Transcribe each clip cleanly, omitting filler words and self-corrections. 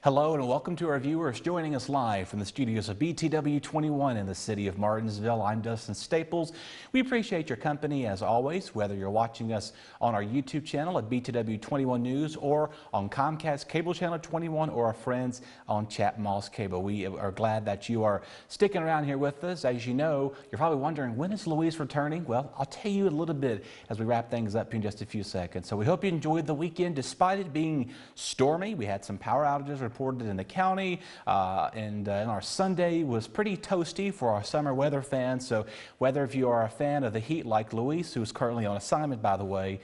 Hello and welcome to our viewers joining us live from the studios of BTW21 in the city of Martinsville. I'm Dustin Staples. We appreciate your company as always, whether you're watching us on our YouTube channel at BTW21 News or on Comcast Cable Channel 21 or our friends on Chat Moss Cable. We are glad that you are sticking around here with us. As you know, you're probably wondering, when is Louise returning? Well, I'll tell you a little bit as we wrap things up in just a few seconds. So we hope you enjoyed the weekend despite it being stormy. We had some power outages reported in the county, and our Sunday was pretty toasty for our summer weather fans. So whether if you are a fan of the heat like Luis, who's currently on assignment, by the way,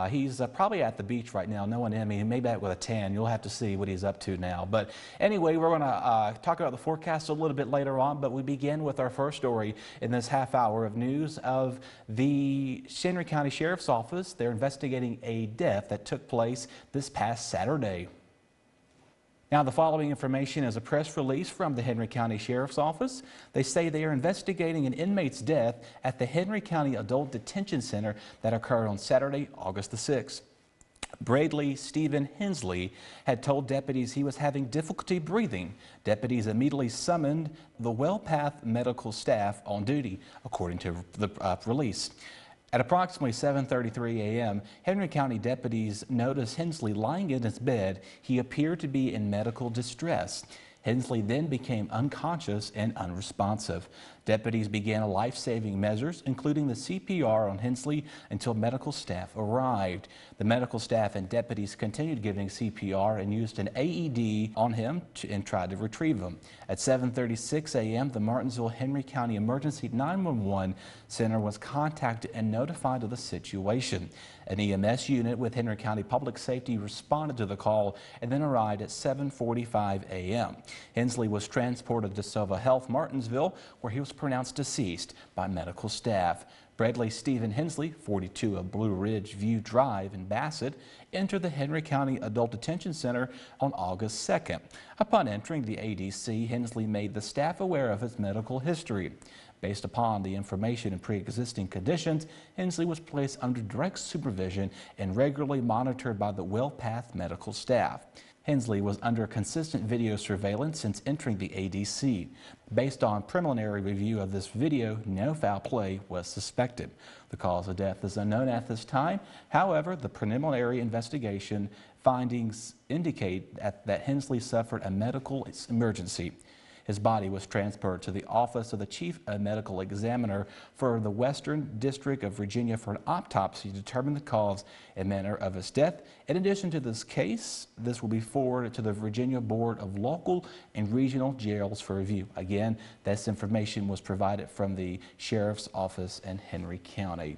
he's probably at the beach right now, knowing him. He may be back with a tan. You'll have to see what he's up to now. But anyway, we're going to talk about the forecast a little bit later on, but we begin with our first story in this half hour of news of the Henry County Sheriff's Office. They're investigating a death that took place this past Saturday. Now, the following information is a press release from the Henry County Sheriff's Office. They say they are investigating an inmate's death at the Henry County Adult Detention Center that occurred on Saturday, August the 6th. Bradley Stephen Hensley had told deputies he was having difficulty breathing. Deputies immediately summoned the WellPath medical staff on duty, according to the release. At approximately 7:33 a.m., Henry County deputies noticed Hensley lying in his bed. He appeared to be in medical distress. Hensley then became unconscious and unresponsive. Deputies began life-saving measures, including the CPR on Hensley, until medical staff arrived. The medical staff and deputies continued giving CPR and used an AED on him and tried to retrieve him. At 7:36 a.m., the Martinsville Henry County Emergency 911 Center was contacted and notified of the situation. An EMS unit with Henry County Public Safety responded to the call and then arrived at 7:45 a.m. Hensley was transported to Silva Health Martinsville, where he was pronounced deceased by medical staff. Bradley Stephen Hensley, 42 of Blue Ridge View Drive in Bassett, entered the Henry County Adult Detention Center on August 2nd. Upon entering the ADC, Hensley made the staff aware of his medical history. Based upon the information and pre-existing conditions, Hensley was placed under direct supervision and regularly monitored by the WellPath medical staff. Hensley was under consistent video surveillance since entering the ADC. Based on preliminary review of this video, no foul play was suspected. The cause of death is unknown at this time. However, the preliminary investigation findings indicate that Hensley suffered a medical emergency. His body was transferred to the office of the Chief Medical Examiner for the Western District of Virginia for an autopsy to determine the cause and manner of his death. In addition to this case, this will be forwarded to the Virginia Board of Local and Regional Jails for review. Again, this information was provided from the Sheriff's Office in Henry County.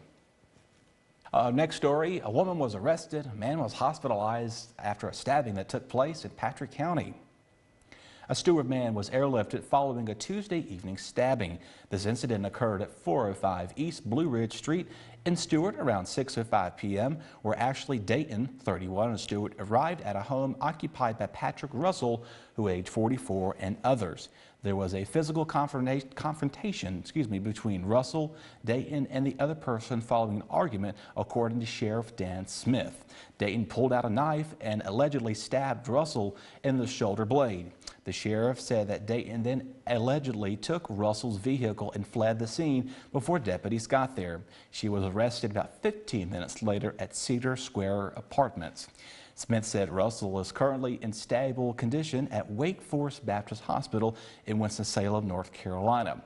Next story, a woman was arrested. A man was hospitalized after a stabbing that took place in Patrick County. A Stewart man was airlifted following a Tuesday evening stabbing. This incident occurred at 405 East Blue Ridge Street in Stewart around 6:05 p.m., where Ashley Dayton, 31, of Stewart, arrived at a home occupied by Patrick Russell, who aged 44, and others. There was a physical confrontation between Russell, Dayton, and the other person following an argument, according to Sheriff Dan Smith. Dayton pulled out a knife and allegedly stabbed Russell in the shoulder blade. The sheriff said that Dayton then allegedly took Russell's vehicle and fled the scene before deputies got there. She was arrested about 15 minutes later at Cedar Square Apartments. Smith said Russell is currently in stable condition at Wake Forest Baptist Hospital in Winston-Salem, North Carolina.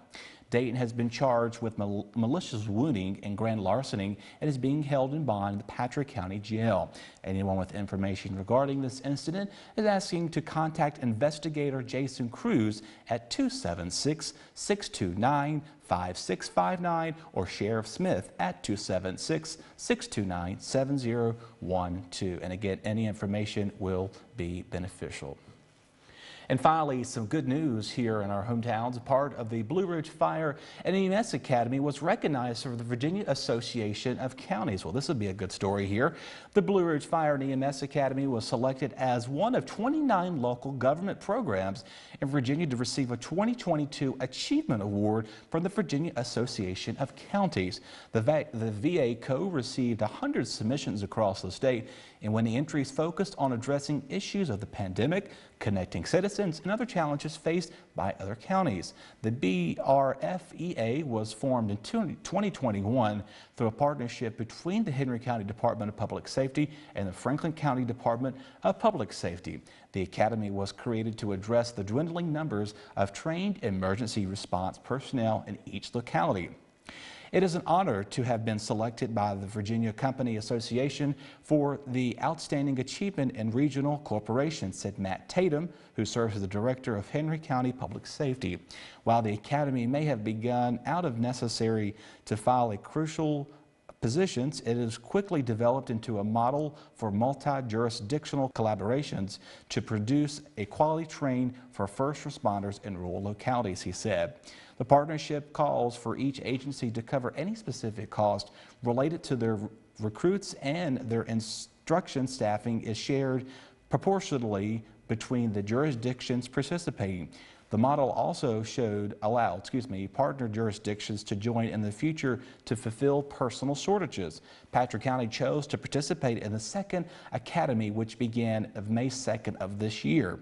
Dayton has been charged with malicious wounding and grand larceny and is being held in bond in the Patrick County Jail. Anyone with information regarding this incident is asking to contact investigator Jason Cruz at 276-629-5659 or Sheriff Smith at 276-629-7012. And again, any information will be beneficial. And finally, some good news here in our hometowns. Part of the Blue Ridge Fire and EMS Academy was recognized for the Virginia Association of Counties. Well, this would be a good story here. The Blue Ridge Fire and EMS Academy was selected as one of 29 local government programs in Virginia to receive a 2022 Achievement Award from the Virginia Association of Counties. The VA received 100 submissions across the state, and when the entries focused on addressing issues of the pandemic, connecting citizens, and other challenges faced by other counties. The BRFEA was formed in 2021 through a partnership between the Henry County Department of Public Safety and the Franklin County Department of Public Safety. The academy was created to address the dwindling numbers of trained emergency response personnel in each locality. It is an honor to have been selected by the Virginia Company Association for the Outstanding Achievement in Regional Corporation, said Matt Tatum, who serves as the Director of Henry County Public Safety. While the Academy may have begun out of necessary to file a crucial positions, it has quickly developed into a model for multi-jurisdictional collaborations to produce a quality training for first responders in rural localities, he said. The partnership calls for each agency to cover any specific cost related to their recruits, and their instruction staffing is shared proportionally between the jurisdictions participating. The model also allowed partner jurisdictions to join in the future to fulfill personal shortages. Patrick County chose to participate in the second academy, which began May 2nd of this year.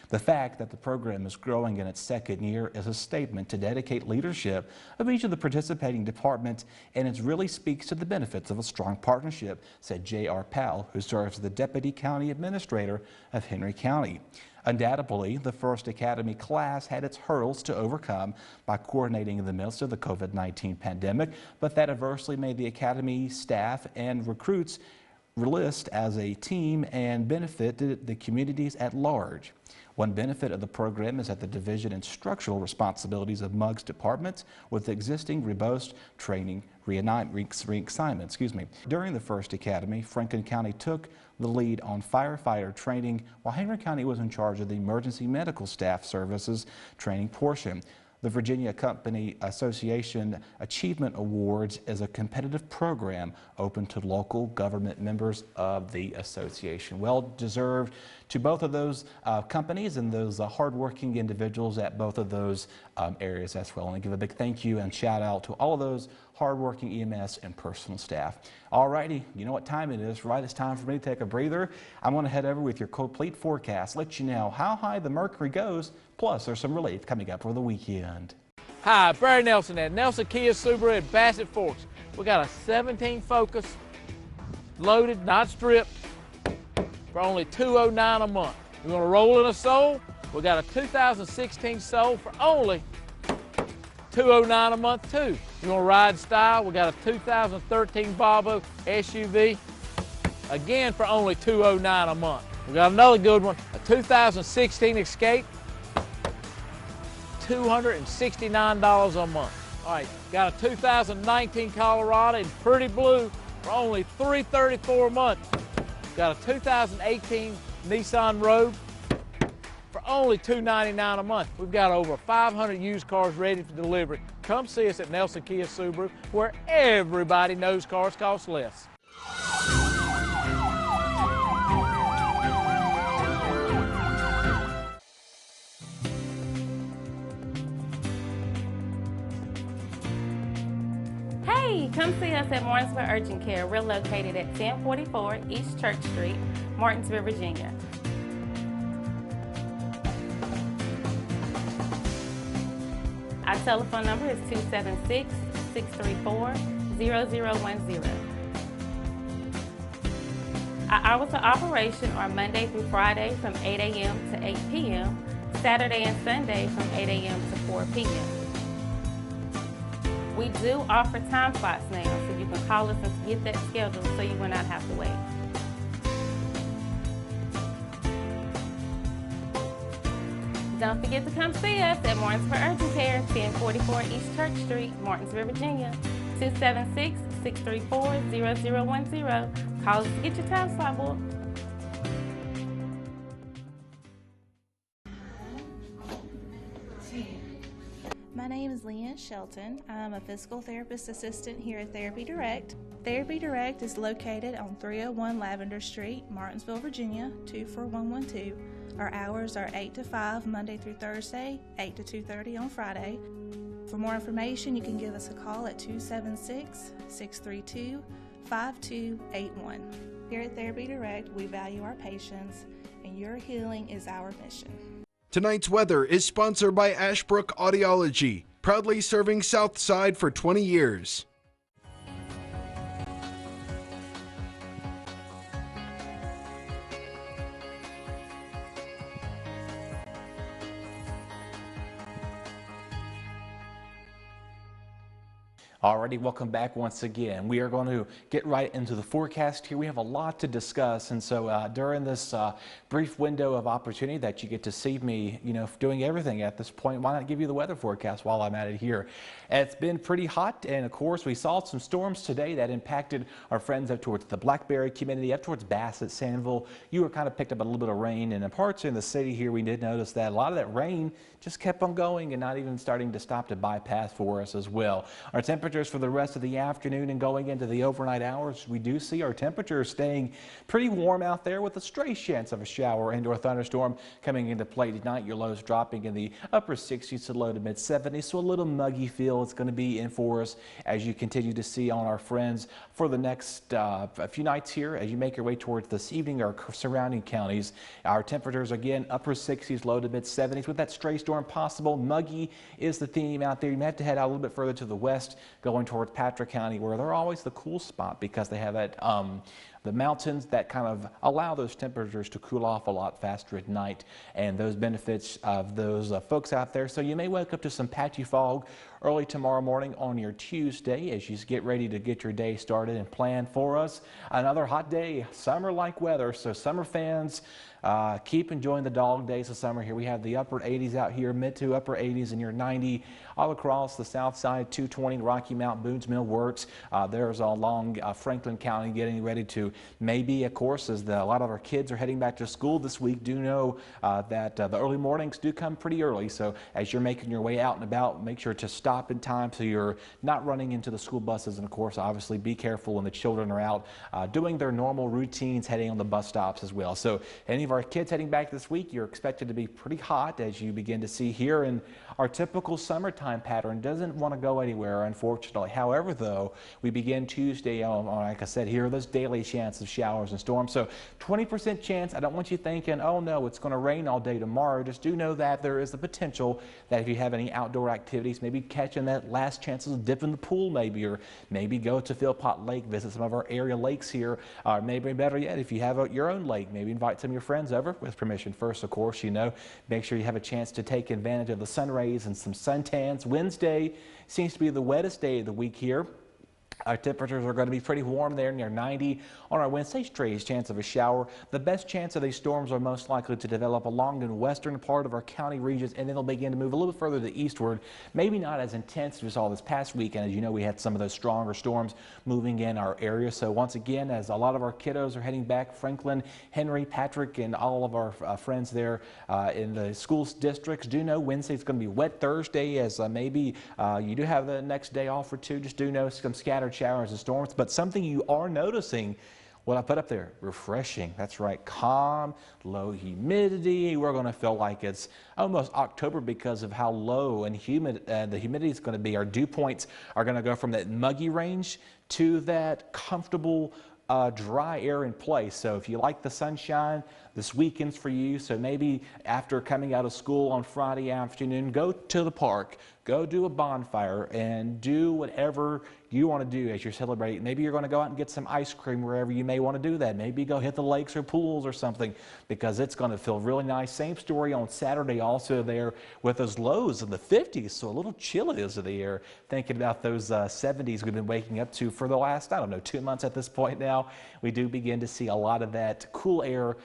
The fact that the program is growing in its second year is a statement to dedicate leadership of each of the participating departments, and it really speaks to the benefits of a strong partnership, said J.R. Powell, who serves as the Deputy County Administrator of Henry County. Undoubtedly, the first Academy class had its hurdles to overcome by coordinating in the midst of the COVID-19 pandemic, but that adversely made the Academy staff and recruits released as a team and benefited the communities at large. One benefit of the program is that the division and structural responsibilities of MUG's departments with existing robust training reassignment. During the first academy, Franklin County took the lead on firefighter training, while Henry County was in charge of the emergency medical staff services training portion. The Virginia Company Association Achievement Awards is a competitive program open to local government members of the association. Well deserved to both of those companies and those hardworking individuals at both of those areas as well. And I give a big thank you and shout out to all of those hardworking EMS and personal staff. All righty, you know what time it is, right? It's time for me to take a breather. I'm going to head over with your complete forecast, let you know how high the mercury goes, plus there's some relief coming up for the weekend. Hi, Barry Nelson at Nelson Kia Subaru at Bassett Forks. We got a 17 Focus, loaded, not stripped, for only $209 a month. We're going to roll in a Soul. We got a 2016 Soul for only $209 a month too. You want to ride style? We got a 2013 Volvo SUV, again for only $209 a month. We got another good one, a 2016 Escape, $269 a month. All right, got a 2019 Colorado in pretty blue for only $334 a month. Got a 2018 Nissan Rogue for only $299 a month. We've got over 500 used cars ready for delivery. Come see us at Nelson Kia Subaru, where everybody knows cars cost less. Hey, come see us at Martinsville Urgent Care. We're located at 1044 East Church Street, Martinsville, Virginia. Our telephone number is 276-634-0010. Our hours of operation are Monday through Friday from 8 a.m. to 8 p.m., Saturday and Sunday from 8 a.m. to 4 p.m. We do offer time slots now, so you can call us and get that scheduled so you will not have to wait. Don't forget to come see us at Martinsville Urgent Care, 1044 East Church Street, Martinsville, Virginia, 276-634-0010. Call us to get your time slot booked. My name is Leanne Shelton. I'm a physical therapist assistant here at Therapy Direct. Therapy Direct is located on 301 Lavender Street, Martinsville, Virginia, 24112. Our hours are 8 to 5 Monday through Thursday, 8 to 2:30 on Friday. For more information, you can give us a call at 276-632-5281. Here at Therapy Direct, we value our patients, and your healing is our mission. Tonight's weather is sponsored by Ashbrook Audiology, proudly serving Southside for 20 years. Alrighty, welcome back once again. We are going to get right into the forecast here. We have a lot to discuss, and so during this brief window of opportunity that you get to see me, doing everything at this point, why not give you the weather forecast while I'm at it here? It's been pretty hot, and of course we saw some storms today that impacted our friends up towards the Blackberry community, up towards Bassett, Sandville. You were kind of picked up a little bit of rain, and in parts in the city here we did notice that a lot of that rain just kept on going and not even starting to stop to bypass for us as well. Our temperatures for the rest of the afternoon and going into the overnight hours, we do see our temperatures staying pretty warm out there with a stray chance of a shower and or thunderstorm coming into play tonight. Your lows dropping in the upper 60s to low to mid 70s, so a little muggy feel it's going to be in for us as you continue to see on our friends for the next a few nights here as you make your way towards this evening or surrounding counties. Our temperatures again upper 60s, low to mid 70s with that stray storm possible. Muggy is the theme out there. You may have to head out a little bit further to the west, going towards Patrick County, where they're always the cool spot because they have that the mountains that kind of allow those temperatures to cool off a lot faster at night, and those benefits of those folks out there. So you may wake up to some patchy fog early tomorrow morning on your Tuesday as you get ready to get your day started and plan for us. Another hot day, summer-like weather, so summer fans, keep enjoying the dog days of summer here. We have the upper 80s out here, mid to upper 80s, and your 90 all across the south side, 220 Rocky Mount, Boone's Mill Works. There's along Franklin County getting ready to maybe, of course, as a lot of our kids are heading back to school this week, do know that the early mornings do come pretty early. So as you're making your way out and about, make sure to stop in time so you're not running into the school buses. And of course, obviously be careful when the children are out doing their normal routines, heading on the bus stops as well. So any of our kids heading back this week, you're expected to be pretty hot as you begin to see here, and our typical summertime pattern doesn't want to go anywhere, unfortunately. However, though, we begin Tuesday on, like I said, here are those daily chances of showers and storms. So 20% chance. I don't want you thinking, oh no, it's going to rain all day tomorrow. Just do know that there is the potential that if you have any outdoor activities, maybe catching that last chances of dip in the pool maybe, or maybe go to Philpott Lake, visit some of our area lakes here, or maybe better yet, if you have your own lake, maybe invite some of your friends over with permission first, of course. Make sure you have a chance to take advantage of the sun rays and some suntans. Wednesday seems to be the wettest day of the week here. Our temperatures are going to be pretty warm there, near 90 on our Wednesday. Stray's chance of a shower. The best chance of these storms are most likely to develop along the western part of our county regions, and then they'll begin to move a little bit further to the eastward. Maybe not as intense as we saw this past weekend. As you know, we had some of those stronger storms moving in our area. So once again, as a lot of our kiddos are heading back, Franklin, Henry, Patrick, and all of our friends there in the school districts, do know Wednesday's going to be wet. Thursday, as maybe you do have the next day off or two, just do know some scattered showers and storms. But something you are noticing, what I put up there, refreshing. That's right, calm, low humidity. We're going to feel like it's almost October because of how low and humid the humidity is going to be. Our dew points are going to go from that muggy range to that comfortable dry air in place. So if you like the sunshine, this weekend's for you. So maybe after coming out of school on Friday afternoon, go to the park, go do a bonfire, and do whatever you want to do as you're celebrating. Maybe you're going to go out and get some ice cream wherever you may want to do that. Maybe go hit the lakes or pools or something, because it's going to feel really nice. Same story on Saturday also there with those lows in the 50s, so a little chilly is the air. Thinking about those 70s we've been waking up to for the last, 2 months at this point now. We do begin to see a lot of that cool air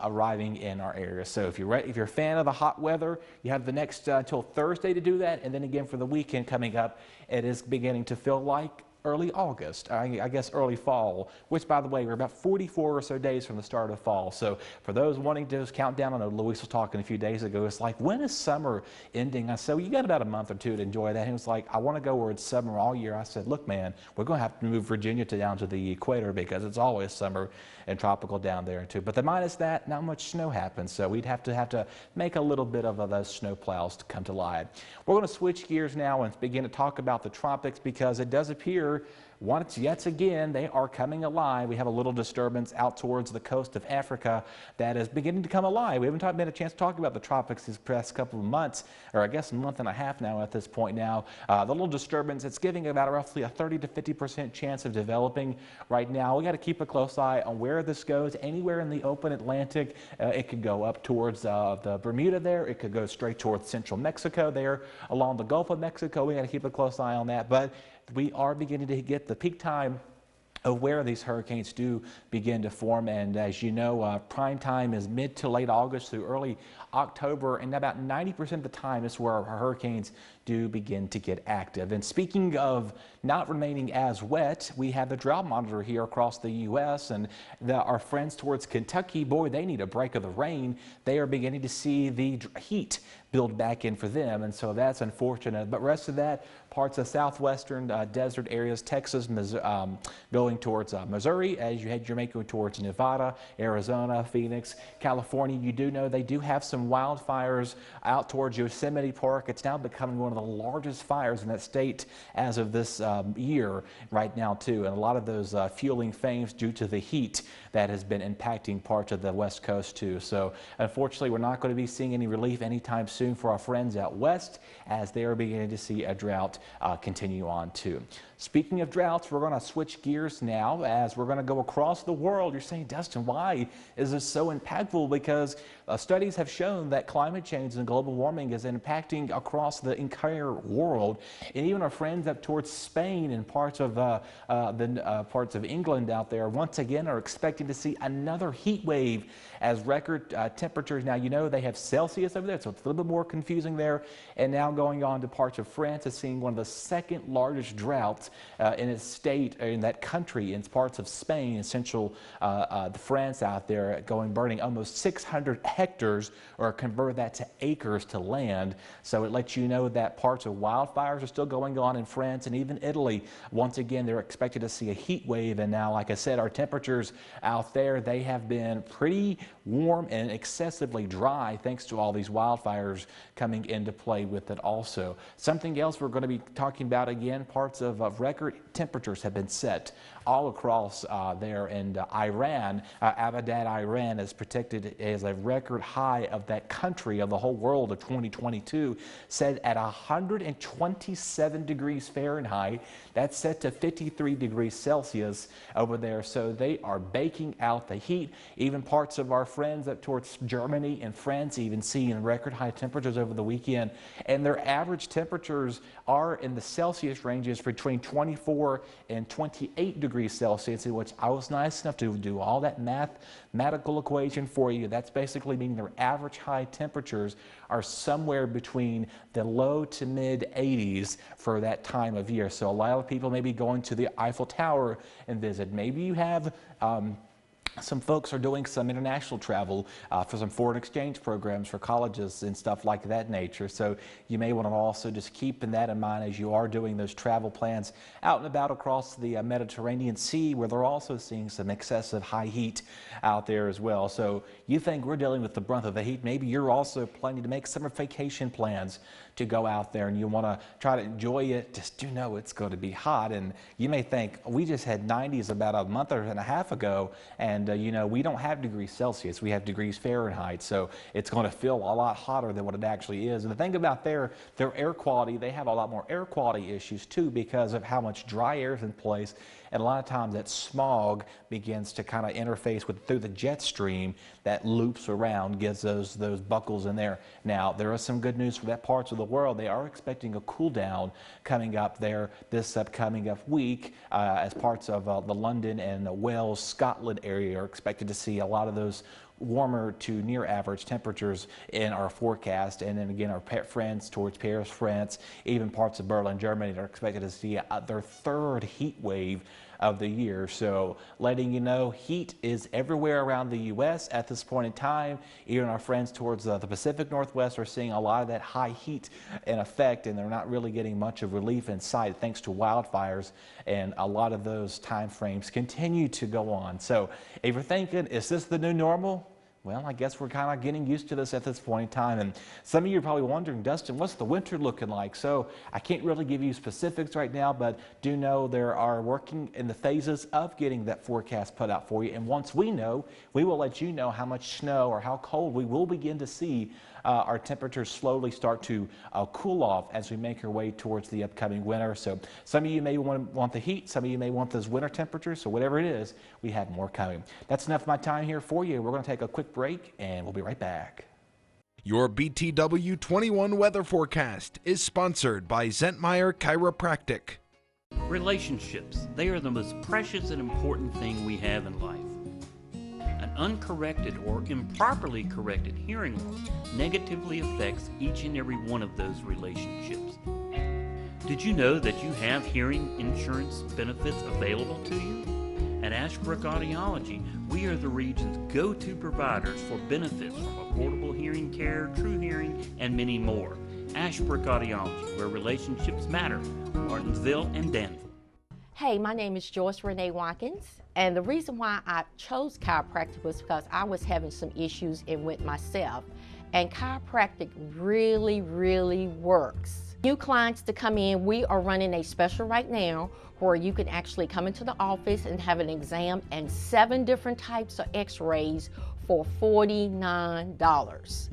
arriving in our area. So if you're a fan of the hot weather, you have the next until Thursday to do that, and then again for the weekend coming up, it is beginning to feel like early August, I guess early fall, which by the way, we're about 44 or so days from the start of fall. So for those wanting to just count down, I know Luis was talking a few days ago, it's like, when is summer ending? I said, well, you got about a month or two to enjoy that. He was like, I want to go where it's summer all year. I said, look, man, we're going to have to move Virginia down to the equator because it's always summer and tropical down there too. But the minus that, not much snow happens. So we'd have to make a little bit of those snow plows to come to light. We're going to switch gears now and begin to talk about the tropics because it does appear once yet again they are coming alive. We have a little disturbance out towards the coast of Africa that is beginning to come alive. We haven't had a chance to talk about the tropics these past couple of months, or I guess a month and a half now at this point now. The little disturbance, it's giving about roughly a 30 to 50% chance of developing right now. We got to keep a close eye on where this goes. Anywhere in the open Atlantic, it could go up towards the Bermuda there. It could go straight towards central Mexico there along the Gulf of Mexico. We got to keep a close eye on that. But we are beginning to get the peak time of where these hurricanes do begin to form. And as you know, prime time is mid to late August through early October, and about 90% of the time is where our hurricanes do begin to get active. And speaking of not remaining as wet, we have the drought monitor here across the U.S. and our friends towards Kentucky, boy, they need a break of the rain. They are beginning to see the heat build back in for them, and so that's unfortunate. But rest of that, parts of southwestern desert areas, Texas, going towards Missouri, as you head your making towards Nevada, Arizona, Phoenix, California. You do know they do have some wildfires out towards Yosemite Park. It's now becoming one of the largest fires in that state as of this year right now too, and a lot of those fueling flames due to the heat that has been impacting parts of the West Coast too. So unfortunately, we're not going to be seeing any relief anytime soon for our friends out west as they are beginning to see a drought continue on too. Speaking of droughts, we're going to switch gears now as we're going to go across the world. You're saying, Dustin, why is this so impactful? Because studies have shown that climate change and global warming is impacting across the entire world. And even our friends up towards Spain and parts of parts of England out there once again are expecting to see another heat wave as record temperatures. Now, you know, they have Celsius over there, so it's a little bit more confusing there. And now going on to parts of France is seeing one of the second largest droughts in its state, in that country, in parts of Spain and central France out there, burning almost 600 hectares, or convert that to acres to land. So it lets you know that parts of wildfires are still going on in France and even Italy. Once again, they're expected to see a heat wave. And now, like I said, our temperatures out there, they have been pretty warm and excessively dry thanks to all these wildfires coming into play with it also. Something else we're going to be talking about again, parts of record temperatures have been set all across there in Iran. Abadan, Iran is predicted as a record high of that country, of the whole world of 2022, set at 127 degrees Fahrenheit. That's set to 53 degrees Celsius over there. So they are baking out the heat. Even parts of our friends up towards Germany and France even seeing record high temperatures over the weekend. And their average temperatures are in the Celsius ranges between 24 and 28 degrees Celsius, which I was nice enough to do all that mathematical equation for you. That's basically meaning their average high temperatures are somewhere between the low to mid 80s for that time of year. So a lot of people may be going to the Eiffel Tower and visit. Maybe you have some folks are doing some international travel for some foreign exchange programs for colleges and stuff like that nature. So you may want to also just keep that in mind as you are doing those travel plans out and about across the Mediterranean Sea, where they're also seeing some excessive high heat out there as well. So you think we're dealing with the brunt of the heat. Maybe you're also planning to make summer vacation plans to go out there and you want to try to enjoy it. Just know it's going to be hot, and you may think we just had 90s about a month and a half ago, and you know, we don't have degrees Celsius, we have degrees Fahrenheit, so it's going to feel a lot hotter than what it actually is. And the thing about their air quality, they have a lot more air quality issues too because of how much dry air is in place. And a lot of times that smog begins to kind of interface through the jet stream that loops around, gives those buckles in there. Now, there is some good news for that parts of the world. They are expecting a cool down coming up there this upcoming week as parts of the London and Wales, Scotland area are expected to see a lot of those warmer to near average temperatures in our forecast. And then again, our friends towards Paris, France, even parts of Berlin, Germany are expected to see their third heat wave of the year. So letting you know, heat is everywhere around the U.S. at this point in time. Even our friends towards the Pacific Northwest are seeing a lot of that high heat in effect, and they're not really getting much of relief in sight thanks to wildfires, and a lot of those time frames continue to go on. So if you're thinking, is this the new normal? Well, I guess we're kind of getting used to this at this point in time. And some of you are probably wondering, Dustin, what's the winter looking like? So I can't really give you specifics right now, but do know there are working in the phases of getting that forecast put out for you. And once we know, we will let you know how much snow or how cold we will begin to see. Our temperatures slowly start to cool off as we make our way towards the upcoming winter. So some of you may want the heat, some of you may want those winter temperatures. So whatever it is, we have more coming. That's enough of my time here for you. We're going to take a quick break and we'll be right back. Your BTW21 weather forecast is sponsored by Zentmeyer Chiropractic. Relationships, they are the most precious and important thing we have in life. An uncorrected or improperly corrected hearing loss negatively affects each and every one of those relationships. Did you know that you have hearing insurance benefits available to you? At Ashbrook Audiology, we are the region's go-to providers for benefits from affordable hearing care, true hearing, and many more. Ashbrook Audiology, where relationships matter, Martinsville and Danville. Hey, my name is Joyce Renee Watkins, and the reason why I chose chiropractic was because I was having some issues with myself, and chiropractic really, really works. New clients to come in, we are running a special right now where you can actually come into the office and have an exam and 7 different types of x-rays for $49.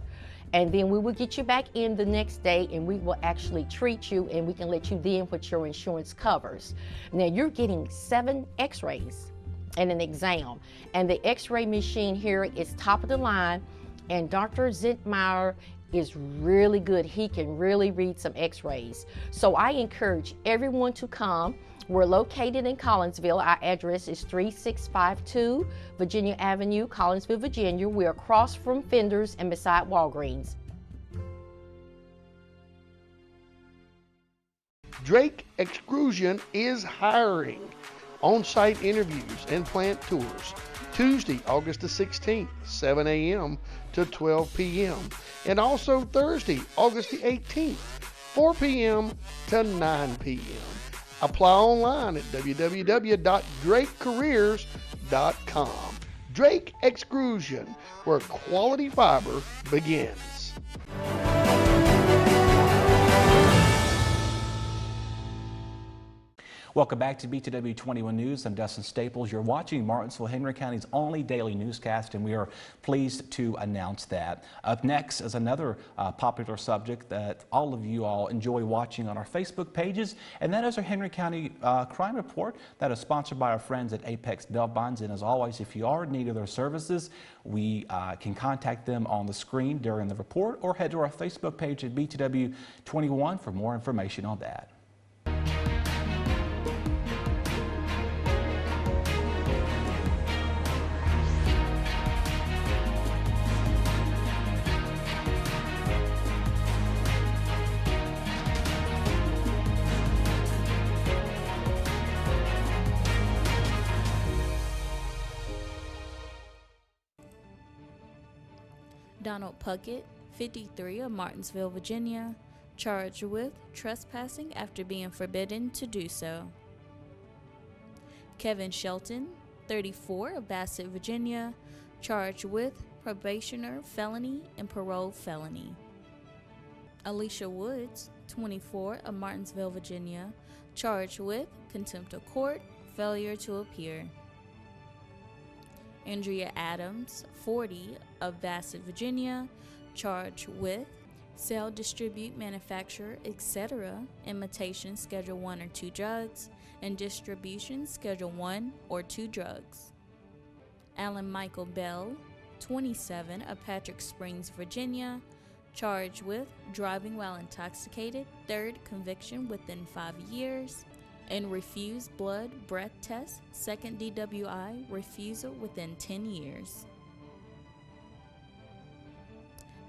And then we will get you back in the next day and we will actually treat you, and we can let you then what your insurance covers. Now you're getting 7 x-rays and an exam. And the x-ray machine here is top of the line, and Dr. Zentmeyer is really good. He can really read some x-rays. So I encourage everyone to come. We're located in Collinsville. Our address is 3652 Virginia Avenue, Collinsville, Virginia. We're across from Fenders and beside Walgreens. Drake Extrusion is hiring. On-site interviews and plant tours. Tuesday, August the 16th, 7 a.m. to 12 p.m. And also Thursday, August the 18th, 4 p.m. to 9 p.m. Apply online at www.drakecareers.com. Drake Extrusion, where quality fiber begins. Welcome back to BTW21 News. I'm Dustin Staples. You're watching Martinsville, Henry County's only daily newscast, and we are pleased to announce that. Up next is another popular subject that all of you all enjoy watching on our Facebook pages, and that is our Henry County Crime Report that is sponsored by our friends at Apex Bail Bonds. And as always, if you are in need of their services, we can contact them on the screen during the report, or head to our Facebook page at BTW21 for more information on that. Donald Puckett, 53, of Martinsville, Virginia, charged with trespassing after being forbidden to do so. Kevin Shelton, 34, of Bassett, Virginia, charged with probationer felony and parole felony. Alicia Woods, 24, of Martinsville, Virginia, charged with contempt of court, failure to appear. Andrea Adams, 40, of Bassett, Virginia, charged with sell, distribute, manufacture, etc., imitation Schedule 1 or 2 drugs, and distribution Schedule 1 or 2 drugs. Alan Michael Bell, 27, of Patrick Springs, Virginia, charged with driving while intoxicated, 3rd conviction within 5 years, and refused blood breath test, 2nd DWI refusal within 10 years.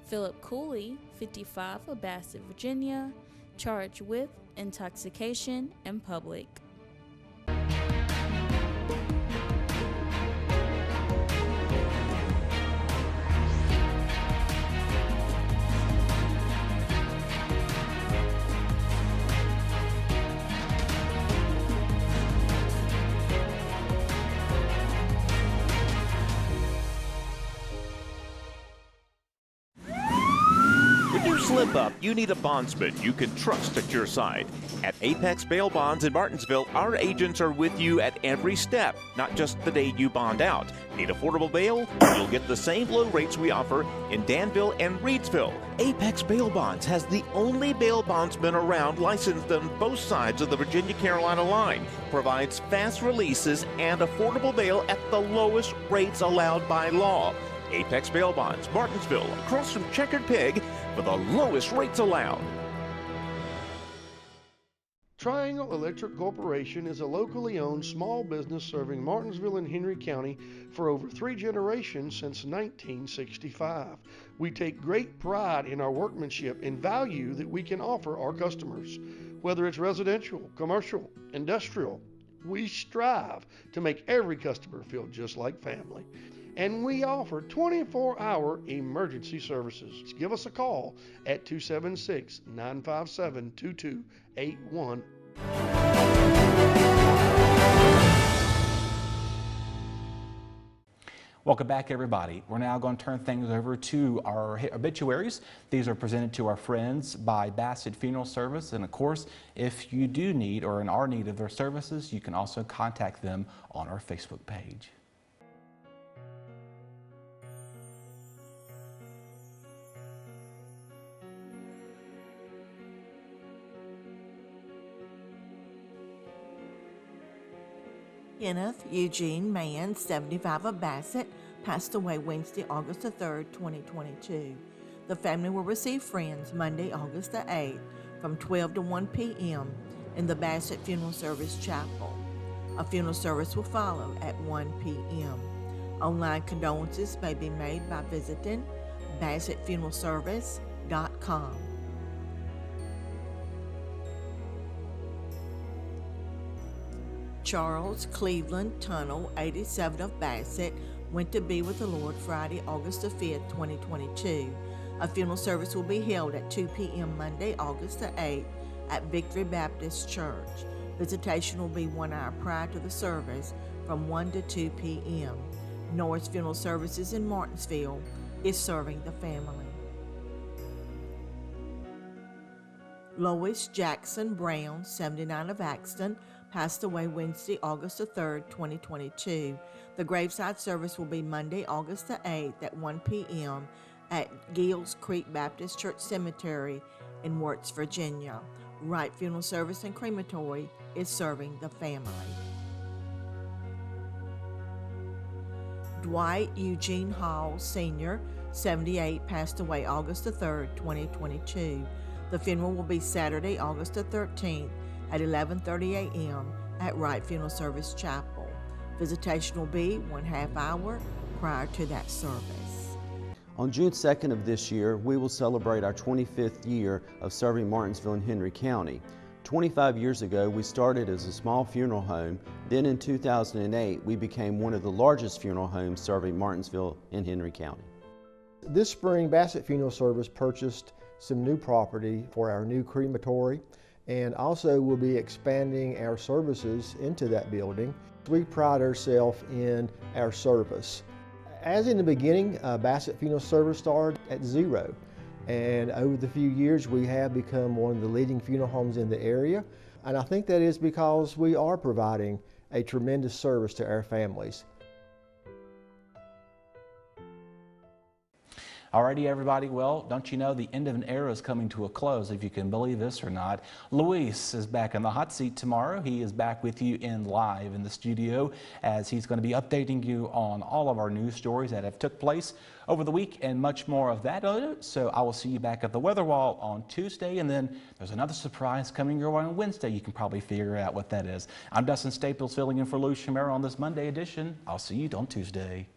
Philip Cooley, 55, of Bassett, Virginia, charged with intoxication in public. Slip up, you need a bondsman you can trust at your side. At Apex Bail Bonds in Martinsville, our agents are with you at every step, not just the day you bond out. Need affordable bail? You'll get the same low rates we offer in Danville and Reedsville. Apex Bail Bonds has the only bail bondsman around licensed on both sides of the Virginia-Carolina line. Provides fast releases and affordable bail at the lowest rates allowed by law. Apex Bail Bonds, Martinsville, across from Checkered Pig, for the lowest rates allowed. Triangle Electric Corporation is a locally owned small business serving Martinsville and Henry County for over 3 generations since 1965. We take great pride in our workmanship and value that we can offer our customers. Whether it's residential, commercial, industrial, we strive to make every customer feel just like family. And we offer 24-hour emergency services. Give us a call at 276-957-2281. Welcome back, everybody. We're now going to turn things over to our obituaries. These are presented to our friends by Bassett Funeral Service. And of course, if you do need or are in need of their services, you can also contact them on our Facebook page. Kenneth Eugene Mann, 75, of Bassett, passed away Wednesday, August 3rd, 2022. The family will receive friends Monday, August 8th from 12 to 1 p.m. in the Bassett Funeral Service Chapel. A funeral service will follow at 1 p.m. Online condolences may be made by visiting BassettFuneralService.com. Charles Cleveland Tunnel, 87, of Bassett, went to be with the Lord Friday, August 5th, 2022. A funeral service will be held at 2 p.m. Monday, August 8th at Victory Baptist Church. Visitation will be 1 hour prior to the service from 1 to 2 p.m. Norris Funeral Services in Martinsville is serving the family. Lois Jackson Brown, 79, of Axton, passed away Wednesday, August 3rd, 2022. The graveside service will be Monday, August 8th at 1 p.m. at Gills Creek Baptist Church Cemetery in Wirtz, Virginia. Wright Funeral Service and Crematory is serving the family. Dwight Eugene Hall, Sr., 78, passed away August 3rd, 2022. The funeral will be Saturday, August 13th at 11:30 a.m. at Wright Funeral Service Chapel. Visitation will be 1/2 hour prior to that service. On June 2nd of this year, we will celebrate our 25th year of serving Martinsville and Henry County. 25 years ago, we started as a small funeral home. Then in 2008, we became one of the largest funeral homes serving Martinsville and Henry County. This spring, Bassett Funeral Service purchased some new property for our new crematory, and also we'll be expanding our services into that building. We pride ourselves in our service. As in the beginning, Bassett Funeral Service started at zero, and over the few years we have become one of the leading funeral homes in the area, and I think that is because we are providing a tremendous service to our families. Alrighty, everybody, well, don't you know the end of an era is coming to a close, if you can believe this or not. Luis is back in the hot seat tomorrow. He is back with you live in the studio as he's going to be updating you on all of our news stories that have took place over the week and much more of that. So I will see you back at the Weather Wall on Tuesday, and then there's another surprise coming your way on Wednesday. You can probably figure out what that is. I'm Dustin Staples filling in for Lou Shamera on this Monday edition. I'll see you on Tuesday.